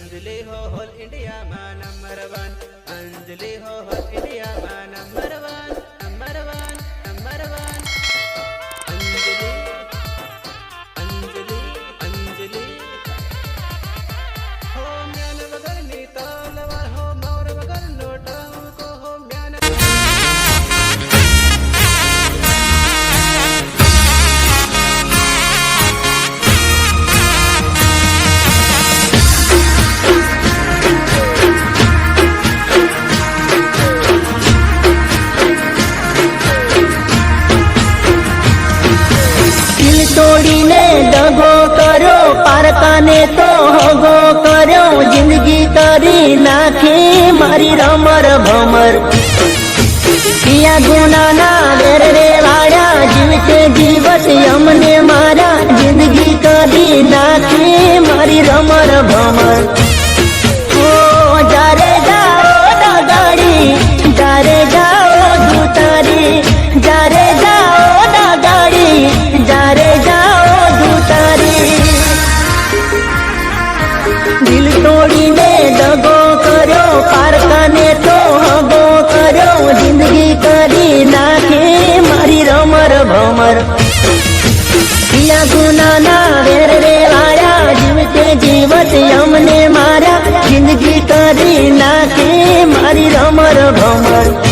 અંજલિ હો હોલ ઇન્ડિયામાં નંબર 1 અંજલિ હો હોલ ઇન્ડિયામાં નંબર 1 નંબર 1 નંબર 1 અંજલિ અંજલિ અંજલિ હો મ્યાન વગરની તલવાર હો મોર વગરનો ટંકો હો મ્યાન तोड़ीने दगो करो पारकाने तो होगो करो जिंदगी करी नाखी मारी रमर भमर पिया गुना ना वेर रे वाड़ा जीवते जीवत यमने मारा जिंदगी करी नाखी मारी रमर भमर ओ जारे जाओ दागाड़ी जारे जाओ दूतारी जारे जाओ दागाड़ी जारे जाओ दूतारी दिल तोड़ीने दगो करो पारकाने तो हगो करो जिंदगी करी नाखे मारी रमर भमर पिया गुना ना वेर रे वाया जीवते जीवत यमने मारा जिंदगी करी नाखे मारी रमर भमर।